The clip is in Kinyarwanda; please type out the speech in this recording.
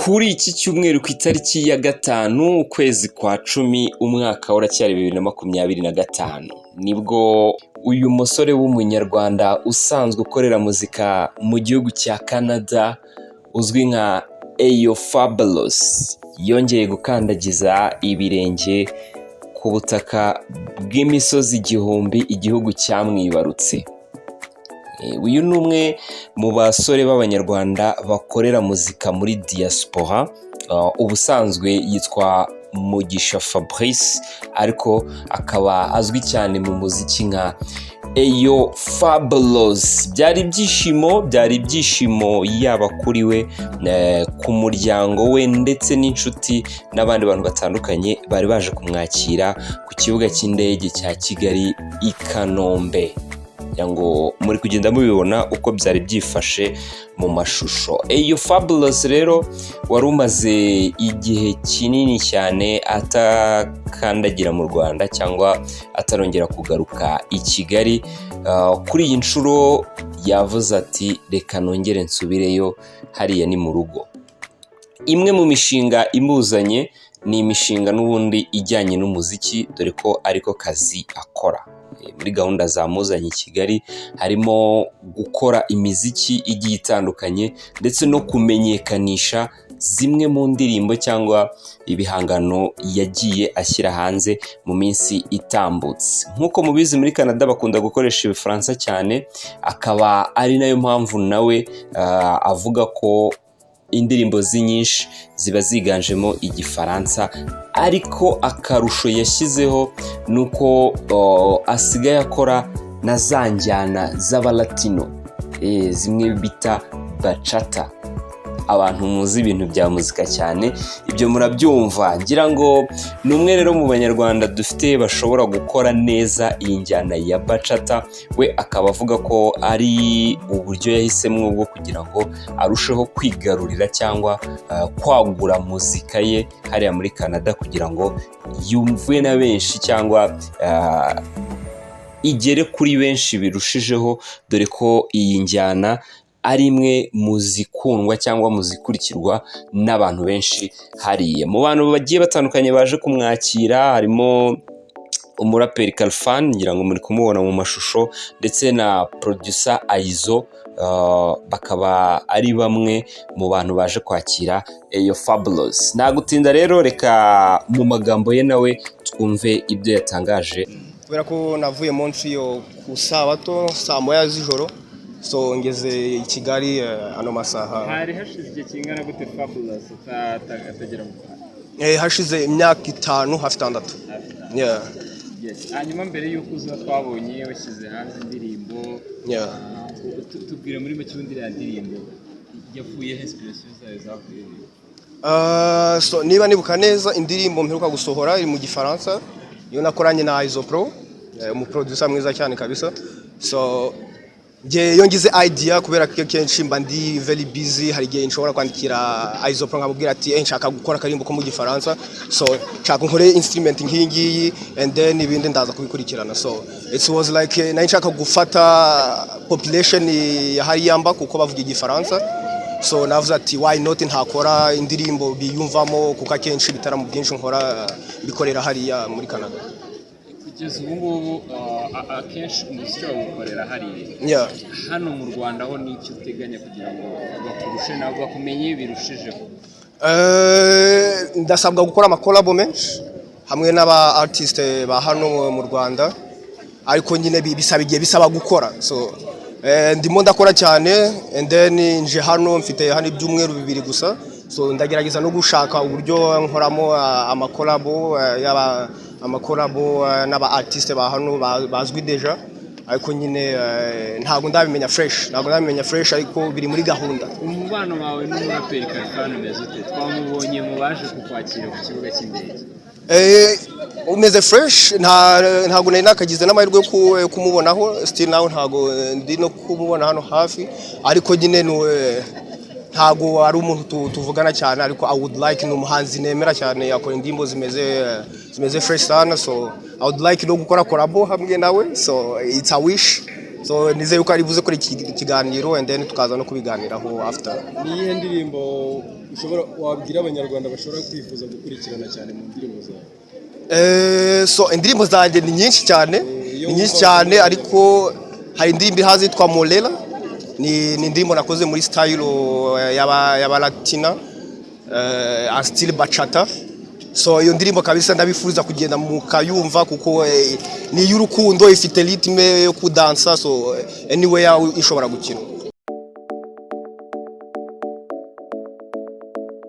Kuri iki cyumweru ku itariki ya 5 ukwezi kwa 10 umwaka uracyari 2025 nibwo uyu musore w'umunyarwanda usanzwe ukorera muzika mu gihugu cya Canada uzwi nka Ayo Fabulous yongeye gukandagiza ibirenge ku butaka bw'imisozi igihumbi igihugu cyamwibarutse. Uyu ni umwe mu basore b'abanyarwanda bakorera muzika muri diaspora, ubusanzwe yitwa Mugisha Fabrice ariko akaba azwi cyane mu muziki nka Ayo Fabulous. Byari ibyishimo yaba kuri we, ku muryango we ndetse n'inshuti n'abandi bantu batandukanye bari baje kumwakira ku kibuga cy'indege cya Kigali i Kanombe. Yango muri kugenda mubibona uko byari byifashe mu mashusho. Ayo Fabulous rero wari umaze igihe kinini cyane atakandagira mu Rwanda cyangwa atarongera kugaruka i Kigali. Kuri iyi nshuro yavuze ati reka nongere nsubireyo, hariya ni mu rugo. Imwe mu mishinga imuzanye ni imishinga n'ubundi ijyanye n'umuziki, dore ko ariko kazi akora. Muri gahunda zamuzanye i Kigali harimo gukora imiziki igiye itandukanye ndetse no kumenyekanisha zimwe mu ndirimbo cyangwa ibihangano yagiye ashyira hanze mu minsi itambutse. Nk'uko mubizi muri Canada bakunda gukoresha Igifaransa cyane, akaba ari nayo mpamvu nawe avuga ko indirimbo nyinshi ziba ziganjemo Igifaransa, ariko akarusho yashyizeho nuko asigaye akora na za njyana z'abalatino, zimwe bita bachata. Abantu muzi ibintu bya muzika cyane ibyo murabyumva. Ngira ngo ni umwe rero mu banyarwanda dufite bashobora gukora neza iyi njyana ya bachata. We akaba avuga ko ari uburyo yahisemo bwo kugira ngo arusheho kwigarurira cyangwa kwagura muzika ye hariya muri Canada kugira ngo yumvwe na benshi cyangwa igere kuri benshi birushijeho, dore ko iyi njyana ari imwe mu zikundwa cyangwa mu zikurikirwa n'abantu benshi hariya. Mu bantu bagiye batandukanye baje kumwakira harimo umuraperi Khalfan, ngira ngo muri kumubona mu mashusho, ndetse na producer Aizo. Bakaba ari bamwe mu bantu baje kwakira Ayo Fabulous. Nagutinda rero, reka mu magambo ye nawe twumve ibyo yatangaje. Kubera ko navuye Montreal ku sabato saa moya z'ijoro, so ngeze i Kigali ano masaha. Hari hashize igihe kingana gute Fabulous atagera mu Rwanda? Hashize imyaka 5 hafi 6. Yeah. Yes. Hanyuma mbere y'uko uza twabonye washyize hanze indirimbo. Yeah. Tubwire muri make ya ndirimbo yavuye inspiration zayo zavuye. So niba nibuka neza indirimbo mperuka gusohora iri mu Gifaransa, yo nakoranye na Aizo Pro, mu producer mwiza cyane kabisa. So yo ngize idea kubera ko kenshi mba ndi very busy, hari igihe nshobora kwandikira Aizo Pro nkamubwira ati nshaka gukora karimbo ko mu Gifaransa, so nshaka nkore instrument nk'ingiyi and then ibindi ndaza kubikurikirana. So it was like nshaka gufata population ya hariyamba kuko bavuga Igifaransa, so navuze ati why not ntakora indirimbo biyumvamo kuko kenshi bitaramo byinshi nkora bikorera hariya muri Canada. Kugeza ubu ngubu akenshi umuziki wawukorera hariya. Yeah. Hano mu Rwanda ho ni icyo uteganya kugira ngo bakurushe nabo bakumenye birushijeho? Ndasabwa gukora amakolabo menshi hamwe n'aba artist ba hano mu Rwanda, ariko nyine bisaba igihe bisaba gukora. So ndimo ndakora cyane, and then nje hano mfite hano ibyumweru 2 gusa, so ndagerageza no gushaka uburyo nkoramo amakolabo n'aba artiste ba hano bazwi deja, ariko nyine ntago ndabimenya fresh ariko biri muri gahunda. Umubano wawe n'umuraperi Khalfan umeze ute? Twamubonye mu baje kukwakira ku kibuga cy'indege. Umeze fresh, ntago nari nakagize n'amahirwe yo kumubonaho, still nawe ntago ndi no kumubona hano hafi, ariko nyine ntago ari umuntu tuvugana cyane, ariko I would like n'umuhanzi nemera cyane yakora indirimbo zimeze fresh sana. So I would like no gukora collabo hamwe nawe, so it's a wish. so nizeye yuko ari buze kuri ikiganiro and then tukaza no kubiganiraho after. Ni iyihe ndirimbo ushobora wabwira abanyarwanda bashobora kwifuza gukurikirana cyane mu ndirimbo zawe? So indirimbo zanjye ni nyinshi cyane ariko hari indirimbo ihaze yitwa Molela, ni indirimbo nakoze muri style yaba Latina, style bachata. So iyo ndirimbo kabisa ndabifuriza kugenda mukayumva kuko ni y'urukundo, ifite ritme yo kudansa, so anyway ishobora gukina.